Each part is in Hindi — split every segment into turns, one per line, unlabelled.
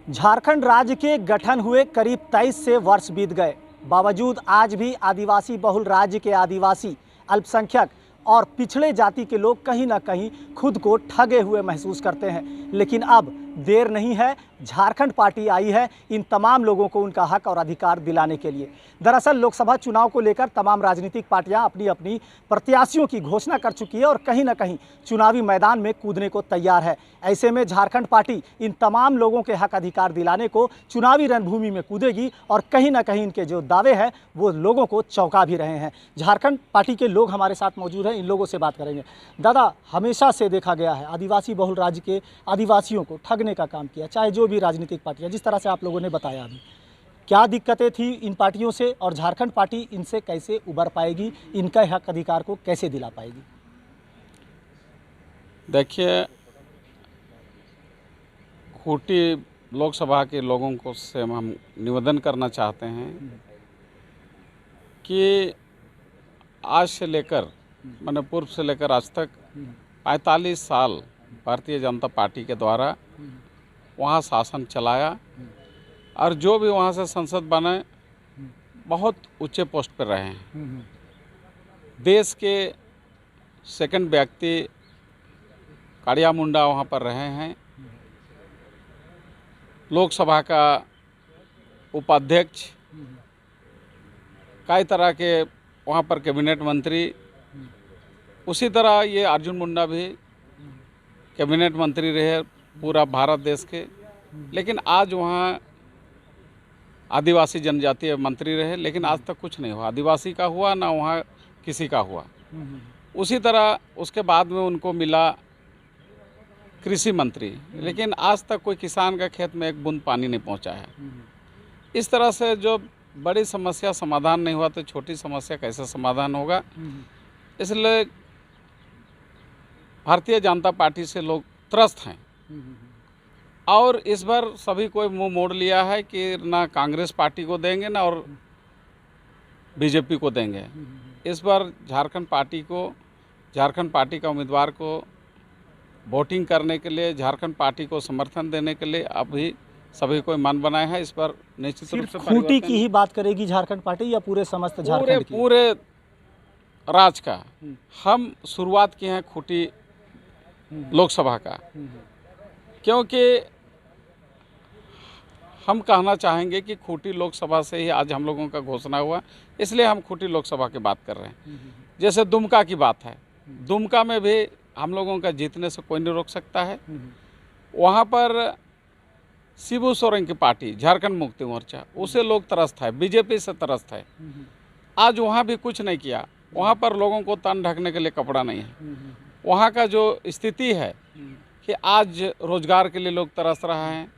झारखंड राज्य के गठन हुए करीब 23 से वर्ष बीत गए, बावजूद आज भी आदिवासी बहुल राज्य के आदिवासी, अल्पसंख्यक और पिछड़े जाति के लोग कहीं ना कहीं खुद को ठगे हुए महसूस करते हैं। लेकिन अब देर नहीं है, झारखंड पार्टी आई है इन तमाम लोगों को उनका हक और अधिकार दिलाने के लिए। दरअसल लोकसभा चुनाव को लेकर तमाम राजनीतिक पार्टियां अपनी अपनी प्रत्याशियों की घोषणा कर चुकी है और कहीं ना कहीं चुनावी मैदान में कूदने को तैयार है। ऐसे में झारखंड पार्टी इन तमाम लोगों के हक अधिकार दिलाने को चुनावी रणभूमि में कूदेगी और कहीं ना कहीं इनके जो दावे हैं वो लोगों को चौंका भी रहे हैं। झारखंड पार्टी के लोग हमारे साथ मौजूद हैं, इन लोगों से बात करेंगे। दादा, हमेशा से देखा गया है आदिवासी बहुल राज्य के आदिवासियों को ठगने का काम किया, चाहे जो भी राजनीतिक पार्टियां, जिस तरह से आप लोगों ने बताया अभी, क्या दिक्कतें थी इन पार्टियों से और झारखंड पार्टी इनसे कैसे उबर पाएगी, इनका हक अधिकार को कैसे दिला पाएगी?
देखिए, खूंटी लोकसभा के लोगों को से हम निवेदन करना चाहते हैं कि आज से लेकर मैंने पूर्व से लेकर आज तक 45 साल भारतीय जनता पार्टी के द्वारा वहाँ शासन चलाया और जो भी वहाँ से संसद बने बहुत ऊंचे पोस्ट पर रहे हैं। देश के सेकंड व्यक्ति काड़िया मुंडा वहाँ पर रहे हैं। लोकसभा का उपाध्यक्ष, कई तरह के वहाँ पर कैबिनेट मंत्री, उसी तरह ये अर्जुन मुंडा भी कैबिनेट मंत्री रहे पूरा भारत देश के। लेकिन आज वहाँ आदिवासी जनजातीय मंत्री रहे, लेकिन आज तक कुछ नहीं हुआ। आदिवासी का हुआ ना वहाँ किसी का हुआ। उसी तरह उसके बाद में उनको मिला कृषि मंत्री, लेकिन आज तक कोई किसान का खेत में एक बूंद पानी नहीं पहुँचा है। इस तरह से जो बड़ी समस्या समाधान नहीं हुआ तो छोटी समस्या कैसे समाधान होगा। इसलिए भारतीय जनता पार्टी से लोग त्रस्त हैं और इस बार सभी को मुंह मोड़ लिया है कि ना कांग्रेस पार्टी को देंगे ना और बीजेपी को देंगे। इस बार झारखंड पार्टी का उम्मीदवार को वोटिंग करने के लिए, झारखंड पार्टी को समर्थन देने के लिए अभी सभी को मन बनाया है। इस पर निश्चित रूप से
खूंटी की ही बात करेगी झारखंड पार्टी या पूरे समस्त झारखंड की?
पूरे राज का। हम शुरुआत की हैं खूंटी लोकसभा का, क्योंकि हम कहना चाहेंगे कि खूंटी लोकसभा से ही आज हम लोगों का घोषणा हुआ, इसलिए हम खूंटी लोकसभा की बात कर रहे हैं। जैसे दुमका की बात है, दुमका में भी हम लोगों का जीतने से कोई नहीं रोक सकता है। वहाँ पर शिबू सोरेन की पार्टी झारखंड मुक्ति मोर्चा, उसे लोग त्रस्त है, बीजेपी से त्रस्त है। आज वहाँ भी कुछ नहीं किया। वहाँ पर लोगों को तन ढकने के लिए कपड़ा नहीं है। वहाँ का जो स्थिति है कि आज रोजगार के लिए लोग तरस रहे हैं,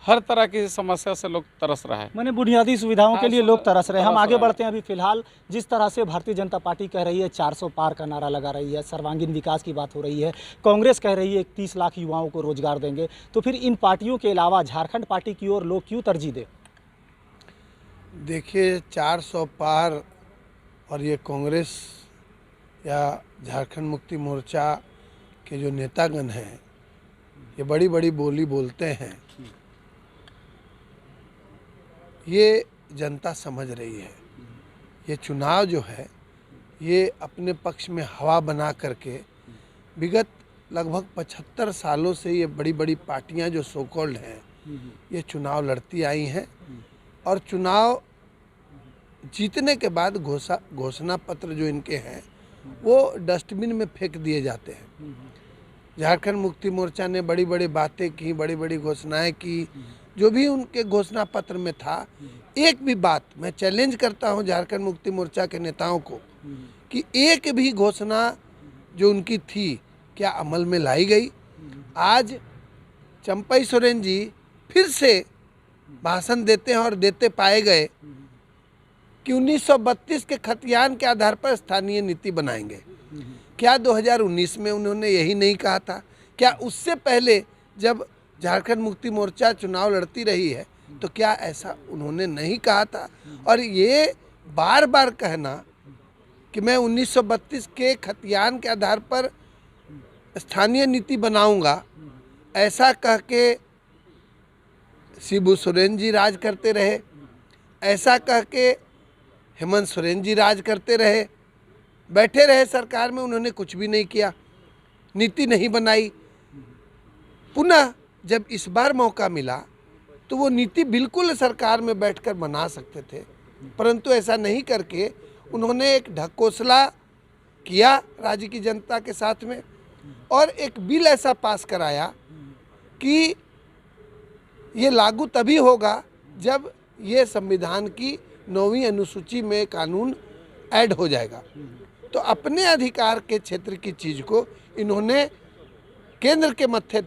हर तरह की समस्या से लोग तरस रहे हैं।
मैंने बुनियादी सुविधाओं के लिए लोग तरस रहे हैं। हम आगे बढ़ते हैं। अभी फिलहाल जिस तरह से भारतीय जनता पार्टी कह रही है 400 पार का नारा लगा रही है, सर्वांगीण विकास की बात हो रही है, कांग्रेस कह रही है 31 लाख युवाओं को रोजगार देंगे, तो फिर इन पार्टियों के अलावा झारखंड पार्टी की ओर लोग क्यों तरजीह दें?
देखिए, 400 पार और ये कांग्रेस या झारखंड मुक्ति मोर्चा के जो नेतागण हैं, ये बड़ी बड़ी बोली बोलते हैं। ये जनता समझ रही है। ये चुनाव जो है ये अपने पक्ष में हवा बना करके विगत लगभग 75 सालों से ये बड़ी बड़ी पार्टियां जो सो कॉल्ड हैं, ये चुनाव लड़ती आई हैं और चुनाव जीतने के बाद घोषणा पत्र जो इनके हैं वो डस्टबिन में फेंक दिए जाते हैं। झारखंड मुक्ति मोर्चा ने बड़ी बड़ी बातें की, बड़ी बड़ी घोषणाएं की, जो भी उनके घोषणा पत्र में था, एक भी बात, मैं चैलेंज करता हूं झारखंड मुक्ति मोर्चा के नेताओं को कि एक भी घोषणा जो उनकी थी क्या अमल में लाई गई? आज चंपई सोरेन जी फिर से भाषण देते हैं और देते पाए गए कि 1932 के खतियान के आधार पर स्थानीय नीति बनाएंगे। क्या 2019 में उन्होंने यही नहीं कहा था? क्या उससे पहले जब झारखंड मुक्ति मोर्चा चुनाव लड़ती रही है तो क्या ऐसा उन्होंने नहीं कहा था? और ये बार बार कहना कि मैं 1932 के खतियान के आधार पर स्थानीय नीति बनाऊंगा, ऐसा कह के शिबू सोरेन जी राज करते रहे, ऐसा कह के हेमंत सोरेन जी राज करते रहे, बैठे रहे सरकार में, उन्होंने कुछ भी नहीं किया, नीति नहीं बनाई। पुनः जब इस बार मौका मिला तो वो नीति बिल्कुल सरकार में बैठकर बना सकते थे, परंतु ऐसा नहीं करके उन्होंने एक ढकोसला किया राज्य की जनता के साथ में और एक बिल ऐसा पास कराया कि ये लागू तभी होगा जब ये संविधान की 9वीं अनुसूची में कानून ऐड हो जाएगा। तो अपने अधिकार के क्षेत्र की चीज़ को इन्होंने केंद्र के मत्थे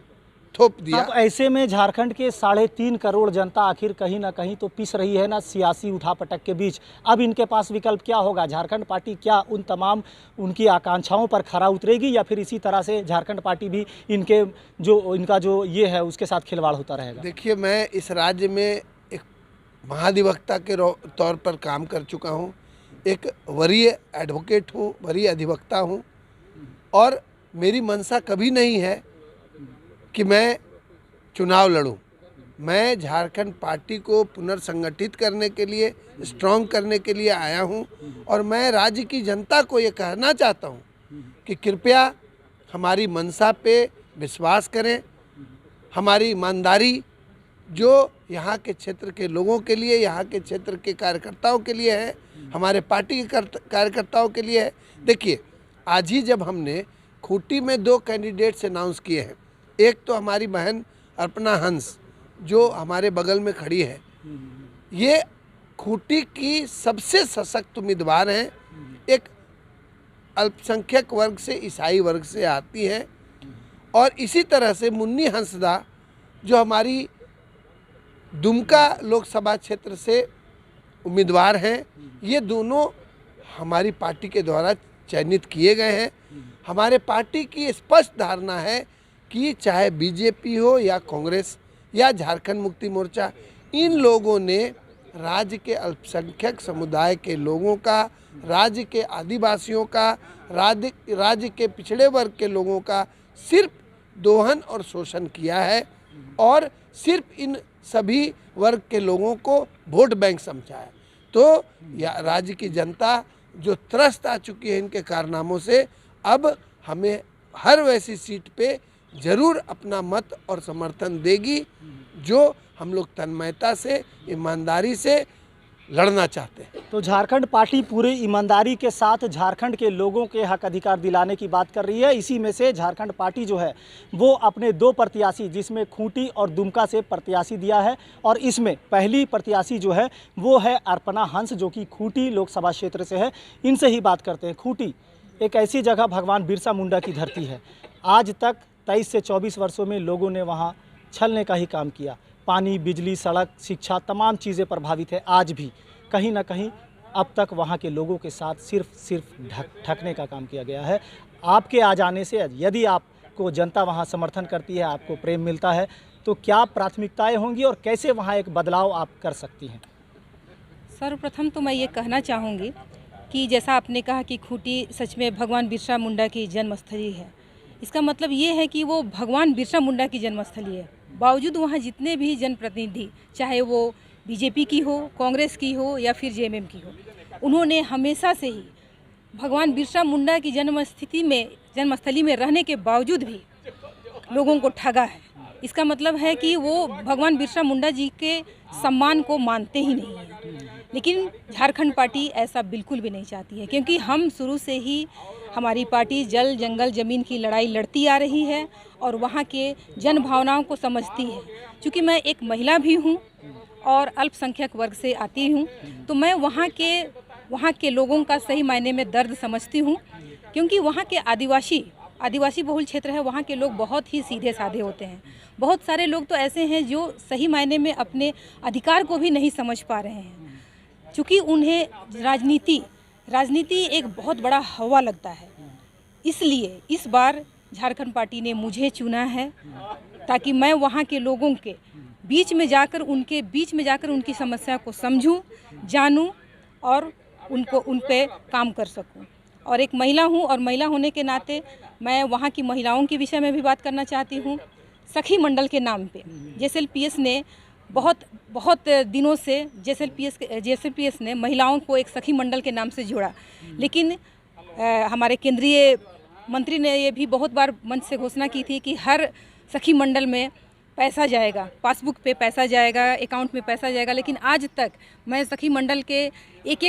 थोप दिया।
अब ऐसे में झारखंड के 3.5 करोड़ जनता आखिर कहीं ना कहीं तो पिस रही है ना सियासी उठापटक के बीच। अब इनके पास विकल्प क्या होगा? झारखंड पार्टी क्या उन तमाम उनकी आकांक्षाओं पर खरा उतरेगी या फिर इसी तरह से झारखंड पार्टी भी इनका जो ये है उसके साथ खिलवाड़ होता रहेगा?
देखिए, मैं इस राज्य में एक महाधिवक्ता के तौर पर काम कर चुका हूँ, एक वरीय एडवोकेट हूँ, वरीय अधिवक्ता हूँ, और मेरी मंशा कभी नहीं है कि मैं चुनाव लड़ूं। मैं झारखंड पार्टी को पुनर्संगठित करने के लिए, स्ट्रॉन्ग करने के लिए आया हूं, और मैं राज्य की जनता को ये कहना चाहता हूं कि कृपया हमारी मंशा पे विश्वास करें। हमारी ईमानदारी जो यहाँ के क्षेत्र के लोगों के लिए, यहाँ के क्षेत्र के कार्यकर्ताओं के लिए है, हमारे पार्टी के कार्यकर्ताओं के लिए है। देखिए, आज ही जब हमने खूंटी में 2 कैंडिडेट्स अनाउंस किए हैं, एक तो हमारी बहन अर्पणा हंस जो हमारे बगल में खड़ी है, ये खूंटी की सबसे सशक्त उम्मीदवार हैं, एक अल्पसंख्यक वर्ग से, ईसाई वर्ग से आती हैं, और इसी तरह से मुन्नी हंसदा जो हमारी दुमका लोकसभा क्षेत्र से उम्मीदवार हैं, ये दोनों हमारी पार्टी के द्वारा चयनित किए गए हैं। हमारे पार्टी की स्पष्ट धारणा है कि चाहे बीजेपी हो या कांग्रेस या झारखंड मुक्ति मोर्चा, इन लोगों ने राज्य के अल्पसंख्यक समुदाय के लोगों का, राज्य के आदिवासियों का, राज्य के पिछड़े वर्ग के लोगों का सिर्फ दोहन और शोषण किया है, और सिर्फ इन सभी वर्ग के लोगों को वोट बैंक समझा है। तो राज्य की जनता जो त्रस्त आ चुकी है इनके कारनामों से, अब हमें हर वैसी सीट पे जरूर अपना मत और समर्थन देगी जो हम लोग तन्मयता से, ईमानदारी से लड़ना चाहते हैं।
तो झारखंड पार्टी पूरी ईमानदारी के साथ झारखंड के लोगों के हक अधिकार दिलाने की बात कर रही है। इसी में से झारखंड पार्टी जो है वो अपने 2 प्रत्याशी, जिसमें खूंटी और दुमका से प्रत्याशी दिया है, और इसमें पहली प्रत्याशी जो है वो है अर्पणा हंस जो कि खूंटी लोकसभा क्षेत्र से है। इनसे ही बात करते हैं। खूंटी एक ऐसी जगह भगवान बिरसा मुंडा की धरती है। आज तक 23 से 24 वर्षों में लोगों ने वहाँ छलने का ही काम किया। पानी, बिजली, सड़क, शिक्षा, तमाम चीज़ें प्रभावित है। आज भी कहीं ना कहीं अब तक वहाँ के लोगों के साथ सिर्फ ठगने का काम किया गया है। आपके आ जाने से यदि आपको जनता वहाँ समर्थन करती है, आपको प्रेम मिलता है, तो क्या प्राथमिकताएं होंगी और कैसे वहाँ एक बदलाव आप कर सकती हैं?
सर्वप्रथम तो मैं ये कहना चाहूँगी कि जैसा आपने कहा कि खूंटी सच में भगवान बिरसा मुंडा की जन्मस्थली है, इसका मतलब ये है कि वो भगवान बिरसा मुंडा की जन्मस्थली है। बावजूद वहाँ जितने भी जनप्रतिनिधि, चाहे वो बीजेपी की हो, कांग्रेस की हो या फिर जेएमएम की हो, उन्होंने हमेशा से ही भगवान बिरसा मुंडा की जन्मस्थली में रहने के बावजूद भी लोगों को ठगा है। इसका मतलब है कि वो भगवान बिरसा मुंडा जी के सम्मान को मानते ही नहीं हैं। लेकिन झारखंड पार्टी ऐसा बिल्कुल भी नहीं चाहती है, क्योंकि हम शुरू से ही हमारी पार्टी जल, जंगल, ज़मीन की लड़ाई लड़ती आ रही है और वहाँ के जन भावनाओं को समझती है। क्योंकि मैं एक महिला भी हूँ और अल्पसंख्यक वर्ग से आती हूँ, तो मैं वहाँ के लोगों का सही मायने में दर्द समझती हूँ। क्योंकि वहाँ के आदिवासी बहुल क्षेत्र है, वहाँ के लोग बहुत ही सीधे साधे होते हैं। बहुत सारे लोग तो ऐसे हैं जो सही मायने में अपने अधिकार को भी नहीं समझ पा रहे हैं, क्योंकि उन्हें राजनीति एक बहुत बड़ा हवा लगता है। इसलिए इस बार झारखंड पार्टी ने मुझे चुना है ताकि मैं वहाँ के लोगों के बीच में जाकर उनकी समस्या को समझूं, जानूं और उन पे काम कर सकूं। और एक महिला हूं और महिला होने के नाते मैं वहाँ की महिलाओं के विषय में भी बात करना चाहती हूं। सखी मंडल के नाम पे जेएसएलपीएस ने बहुत बहुत दिनों से जेएसएलपीएस ने महिलाओं को एक सखी मंडल के नाम से जोड़ा, लेकिन हमारे केंद्रीय मंत्री ने ये भी बहुत बार मंच से घोषणा की थी कि हर सखी मंडल में पैसा जाएगा, पासबुक पे पैसा जाएगा, अकाउंट में पैसा जाएगा। लेकिन आज तक मैं सखी मंडल के एक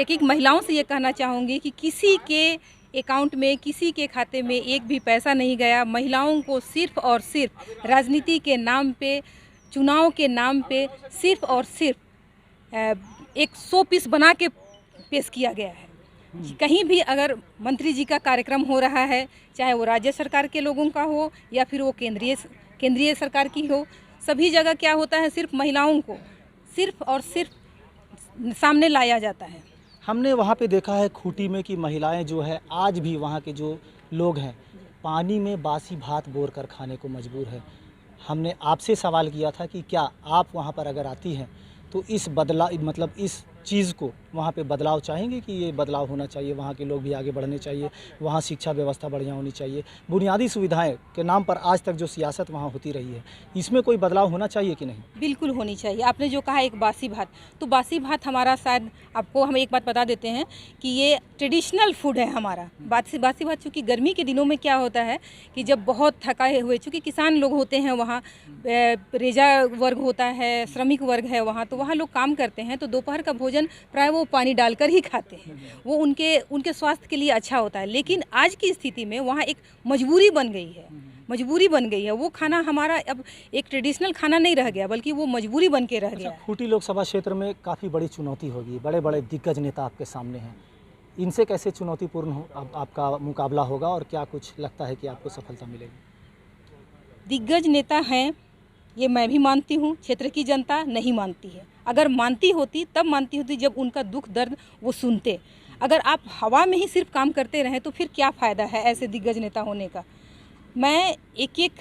एक महिलाओं से ये कहना चाहूँगी कि किसी के अकाउंट में, किसी के खाते में एक भी पैसा नहीं गया। महिलाओं को सिर्फ और सिर्फ राजनीति के नाम पे, चुनाव के नाम पे सिर्फ और सिर्फ एक 100 पीस बना के पेश किया गया है। कहीं भी अगर मंत्री जी का कार्यक्रम हो रहा है, चाहे वो राज्य सरकार के लोगों का हो या फिर वो केंद्रीय सरकार की हो, सभी जगह क्या होता है, सिर्फ महिलाओं को सिर्फ और सिर्फ सामने लाया जाता है।
हमने वहाँ पे देखा है खूंटी में कि महिलाएं जो है आज भी वहाँ के जो लोग हैं पानी में बासी भात बोर कर खाने को मजबूर है। हमने आपसे सवाल किया था कि क्या आप वहाँ पर अगर आती हैं तो इस मतलब इस चीज़ को वहाँ पे बदलाव चाहेंगे कि ये बदलाव होना चाहिए, वहाँ के लोग भी आगे बढ़ने चाहिए, वहाँ शिक्षा व्यवस्था बढ़िया होनी चाहिए, बुनियादी सुविधाएं के नाम पर आज तक जो सियासत वहाँ होती रही है, इसमें कोई बदलाव होना चाहिए कि नहीं?
बिल्कुल होनी चाहिए। आपने जो कहा एक बासी भात, तो बासी भात हमारा शायद आपको हम एक बात बता देते हैं कि ये ट्रेडिशनल फूड है हमारा। बासी भात चूँकि गर्मी के दिनों में क्या होता है कि जब बहुत थकाए हुए, चूँकि किसान लोग होते हैं वहाँ, रेजा वर्ग होता है, श्रमिक वर्ग है वहाँ, तो वहाँ लोग काम करते हैं, तो दोपहर का भोजन प्राय वो पानी डालकर ही खाते हैं। वो उनके स्वास्थ्य के लिए अच्छा होता है। लेकिन आज की स्थिति में वहाँ एक मजबूरी बन गई है। वो खाना हमारा अब एक ट्रेडिशनल खाना नहीं रह गया, बल्कि वो मजबूरी बन के रह गया।
खूंटी लोकसभा क्षेत्र में काफ़ी बड़ी चुनौती होगी, बड़े बड़े दिग्गज नेता आपके सामने हैं, इनसे कैसे चुनौतीपूर्ण आपका मुकाबला होगा और क्या कुछ लगता है कि आपको सफलता मिलेगी?
दिग्गज नेता हैं ये मैं भी मानती हूँ, क्षेत्र की जनता नहीं मानती है। अगर मानती होती तब मानती होती जब उनका दुख दर्द वो सुनते। अगर आप हवा में ही सिर्फ काम करते रहें तो फिर क्या फ़ायदा है ऐसे दिग्गज नेता होने का। मैं एक एक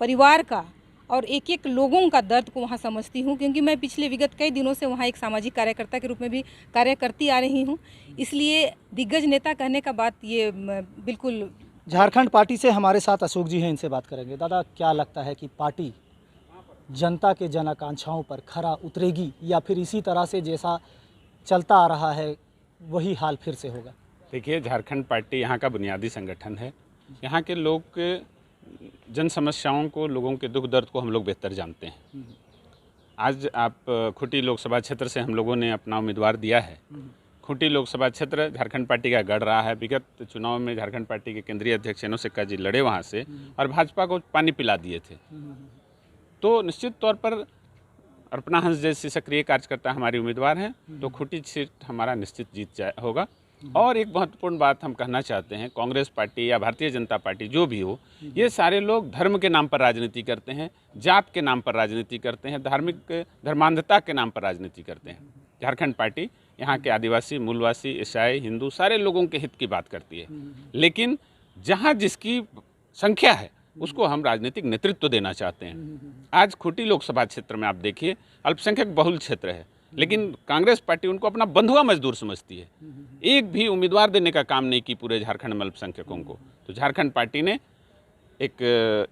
परिवार का और एक एक लोगों का दर्द को वहाँ समझती हूँ, क्योंकि मैं पिछले विगत कई दिनों से वहाँ एक सामाजिक कार्यकर्ता के रूप में भी कार्य करती आ रही हूँ। इसलिए दिग्गज नेता कहने का बात ये बिल्कुल।
झारखंड पार्टी से हमारे साथ अशोक जी हैं, इनसे बात करेंगे। दादा, क्या लगता है कि पार्टी जनता के जन आकांक्षाओं पर खरा उतरेगी या फिर इसी तरह से जैसा चलता आ रहा है वही हाल फिर से होगा?
देखिए, झारखंड पार्टी यहाँ का बुनियादी संगठन है। यहाँ के लोग के जन समस्याओं को, लोगों के दुख दर्द को हम लोग बेहतर जानते हैं। आज आप खूंटी लोकसभा क्षेत्र से हम लोगों ने अपना उम्मीदवार दिया है। खूंटी लोकसभा क्षेत्र झारखंड पार्टी का गढ़ रहा है। विगत चुनाव में झारखंड पार्टी के केंद्रीय अध्यक्ष एनो सिक्का जी लड़े वहाँ से और भाजपा को पानी पिला दिए थे। तो निश्चित तौर पर अर्पणा हंस जैसी सक्रिय कार्यकर्ता हमारी उम्मीदवार हैं, तो खूंटी सीट हमारा निश्चित जीत होगा। और एक महत्वपूर्ण बात हम कहना चाहते हैं, कांग्रेस पार्टी या भारतीय जनता पार्टी जो भी हो, ये सारे लोग धर्म के नाम पर राजनीति करते हैं, जात के नाम पर राजनीति करते हैं, धर्मांधता के नाम पर राजनीति करते हैं। झारखंड पार्टी यहाँ के आदिवासी, मूलवासी, ईसाई, हिंदू सारे लोगों के हित की बात करती है। लेकिन जहाँ जिसकी संख्या है उसको हम राजनीतिक नेतृत्व देना चाहते हैं। आज खूंटी लोकसभा क्षेत्र में आप देखिए, अल्पसंख्यक बहुल क्षेत्र है, लेकिन कांग्रेस पार्टी उनको अपना बंधुआ मजदूर समझती है। एक भी उम्मीदवार देने का काम नहीं की पूरे झारखंड में अल्पसंख्यकों को। तो झारखंड पार्टी ने एक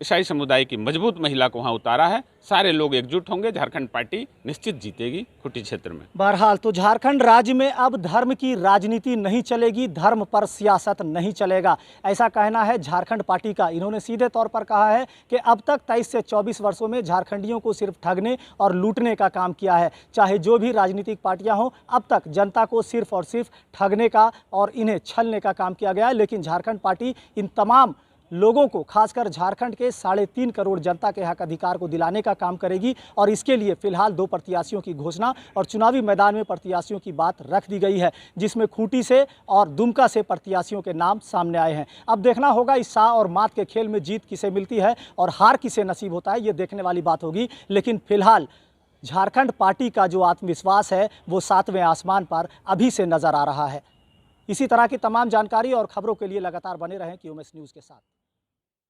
ईसाई समुदाय की मजबूत महिला को वहाँ उतारा है। सारे लोग एकजुट होंगे, झारखंड पार्टी निश्चित जीतेगी खूंटी क्षेत्र में।
बहरहाल तो झारखंड राज्य में अब धर्म की राजनीति नहीं चलेगी, धर्म पर सियासत नहीं चलेगा, ऐसा कहना है झारखंड पार्टी का। इन्होंने सीधे तौर पर कहा है कि अब तक 23 से 24 वर्षों में झारखंडियों को सिर्फ ठगने और लूटने का काम किया है। चाहे जो भी राजनीतिक पार्टियां हों, अब तक जनता को सिर्फ और सिर्फ ठगने का और इन्हें छलने का काम किया गया है। लेकिन झारखंड पार्टी इन तमाम लोगों को, खासकर झारखंड के 3.5 करोड़ जनता के हक अधिकार को दिलाने का काम करेगी। और इसके लिए फिलहाल 2 प्रत्याशियों की घोषणा और चुनावी मैदान में प्रत्याशियों की बात रख दी गई है, जिसमें खूंटी से और दुमका से प्रत्याशियों के नाम सामने आए हैं। अब देखना होगा इस सा और मात के खेल में जीत किसे मिलती है और हार किसे नसीब होता है, ये देखने वाली बात होगी। लेकिन फिलहाल झारखंड पार्टी का जो आत्मविश्वास है वो 7वें आसमान पर अभी से नज़र आ रहा है। इसी तरह की तमाम जानकारी और खबरों के लिए लगातार बने रहें QMS न्यूज़ के साथ।